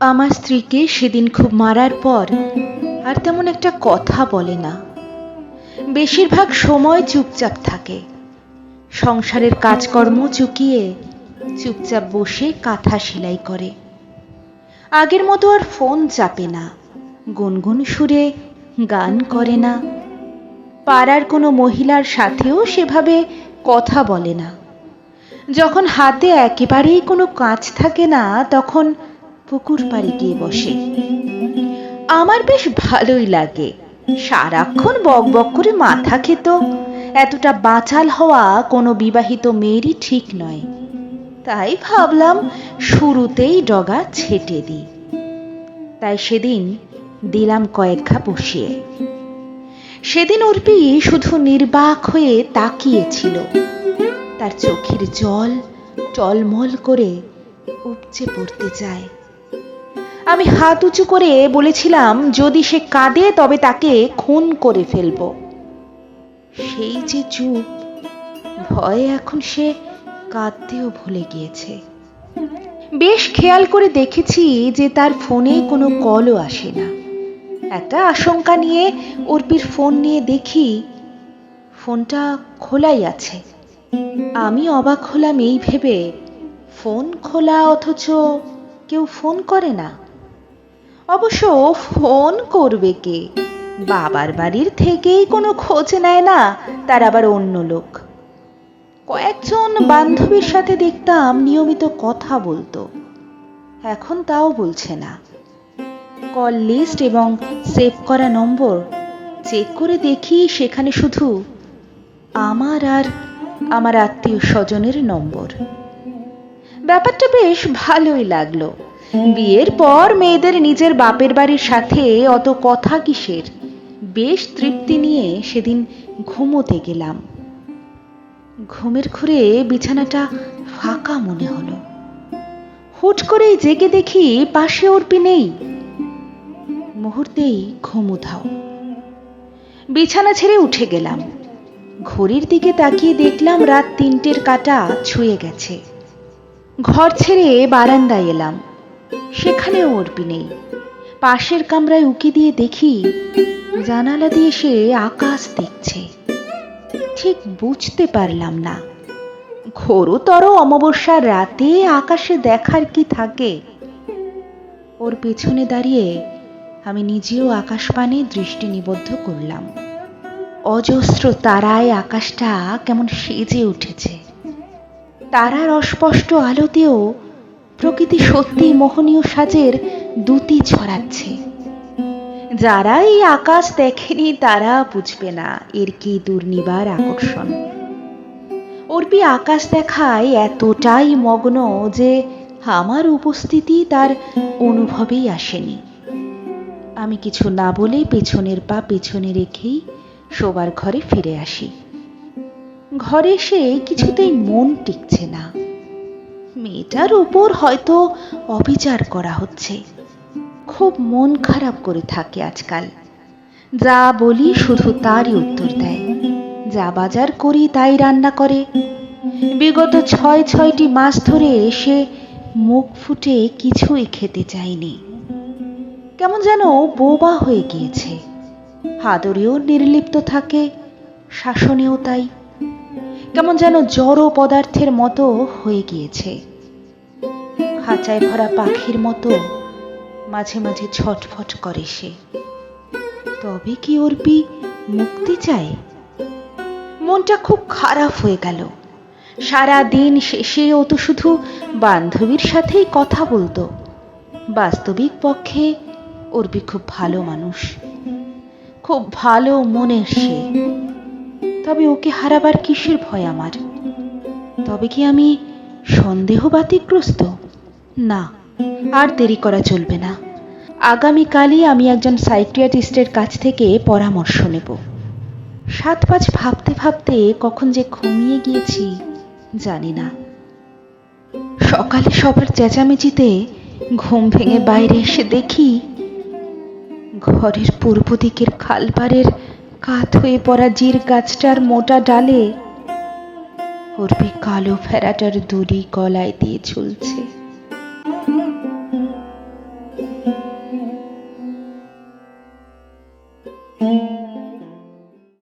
আমার স্ত্রীকে সেদিন খুব মারার পর আর তেমন একটা কথা বলে না। বেশিরভাগ সময় চুপচাপ থাকে। সংসারের কাজকর্ম চুকিয়ে চুপচাপ বসে কাঁথা সেলাই করে। আগের মতো আর ফোন চাপে না, গুনগুন সুরে গান করে না, পাড়ার কোনো মহিলার সাথেও সেভাবে কথা বলে না। যখন হাতে একেবারেই কোনো কাজ থাকে না, তখন পুকুর পাড়ে গিয়ে বসে। আমার বেশ ভালোই লাগে। সারাক্ষণ বক বক করে মাথা খেত। এতটা বাচাল হওয়া কোনো বিবাহিত মেয়েরই ঠিক নয়। তাই ভাবলাম শুরুতেই ডগা ছেটে দিই। তাই সেদিন দিলাম কয়েক ঘা বসিয়ে। সেদিন অর্পি শুধু নির্বাক হয়ে তাকিয়েছিল। তার চোখের জল টলমল করে উপচে পড়তে চায়। আমি হাত উঁচু করে বলেছিলাম, যদি সে কাঁদে তবে তাকে খুন করে ফেলব। সেই যে চুপ, ভয়ে এখন সে কাঁদতেও ভুলে গিয়েছে। বেশ খেয়াল করে দেখেছি যে তার ফোনে কোনো কলও আসে না। একটা আশঙ্কা নিয়ে অর্পির ফোন নিয়ে দেখি ফোনটা খোলাই আছে। আমি অবাক হলাম এই ভেবে, ফোন খোলা অথচ কেউ ফোন করে না। অবশ্য ফোন করবে কে? বাবার বাড়ির থেকেই কোনো খোঁজ নেয় না, তার আবার অন্য লোক। কয়েকজন বান্ধবীর সাথে দেখতাম নিয়মিত কথা বলতো, এখন তাও বলছে না। কল লিস্ট এবং সেভ করা নম্বর চেক করে দেখি সেখানে শুধু আমার আর আমার আত্মীয় স্বজনের নম্বর। ব্যাপারটা বেশ ভালোই লাগলো। বিয়ের পর মেয়েদের নিজের বাপের বাড়ির সাথে অত কথা কিসের? বেশ তৃপ্তি নিয়ে সেদিন ঘুমোতে গেলাম। ঘুমের ঘুরে বিছানাটা ফাঁকা মনে হলো। হুট করেই জেগে দেখি পাশে অর্পি নেই। মুহূর্তেই ঘুম উধাও। বিছানা ছেড়ে উঠে গেলাম। ঘড়ির দিকে তাকিয়ে দেখলাম রাত 3টের কাঁটা ছুঁয়ে গেছে। ঘর ছেড়ে বারান্দায় এলাম, সেখানেও অর্পি নেই। পাশের কামরায় উকি দিয়ে দেখি জানালা দিয়ে সে আকাশ দেখছে। ঠিক বুঝতে পারলাম না, ঘোরতর অমাবস্যার রাতে আকাশে দেখার কি থাকে। ওর পেছনে দাঁড়িয়ে আমি নিজেও আকাশপানে দৃষ্টি নিবদ্ধ করলাম। অজস্র তারায় আকাশটা কেমন সেজে উঠেছে। তারার অস্পষ্ট আলোতেও প্রকৃতি সত্যি মোহনীয় সাজের দ্যুতি ছড়াচ্ছে। যারা এই আকাশ দেখেনি তারা বুঝবে না এর কি দুর্নিবার আকর্ষণ। অর্পি আকাশ দেখায় এতটাই মগ্ন যে আমার উপস্থিতি তার অনুভবেই আসেনি। আমি কিছু না বলে পেছনের পা পেছনে রেখেই শোবার ঘরে ফিরে আসি। ঘরে এসে কিছুতেই মন টিকছে না। মেয়েটার উপর হয়তো অবিচার করা হচ্ছে। খুব মন খারাপ করে থাকে আজকাল। যা বলি শুধু তারই উত্তর দেয়। যা বাজার করি তাই রান্না করে। বিগত 6টি মাস ধরে সে মুখ ফুটে কিছুই খেতে চায়নি। কেমন যেন বোবা হয়ে গিয়েছে। আদরেও নির্লিপ্ত থাকে, শাসনেও তাই। কেমন যেন জড় পদার্থের মতো হয়ে গিয়েছে। খাঁচায় ভরা পাখির মতো মাঝে মাঝে ছটফট করে সে। তবে কি অর্পি মুক্তি চায়? মনটা খুব খারাপ হয়ে গেল। সারা দিন শেষে ও তো শুধু বান্ধবীর সাথেই কথা বলতো। বাস্তবিক পক্ষে অর্পি খুব ভালো মানুষ, খুব ভালো মনের সে। তবে ওকে হারাবার কিসের ভয় আমার? তবে কি আমি সন্দেহবাতিগ্রস্ত? না, আর দেরি করা চলবে না। আগামীকালই আমি একজন সাইকিয়াট্রিস্টের কাছ থেকে পরামর্শ নেব। 7-5 ভাবতে ভাবতে কখন যে ঘুমিয়ে গিয়েছি জানি না। সকালে সবার চেঁচামেচিতে ঘুম ভেঙে বাইরে এসে দেখি ঘরের পূর্ব দিকের খালপাড়ের কাত হয়ে পড়া জির গাছটার মোটা ডালে অর্পি কালো ভেড়াটার দড়ি গলায় দিয়ে ঝুলছে।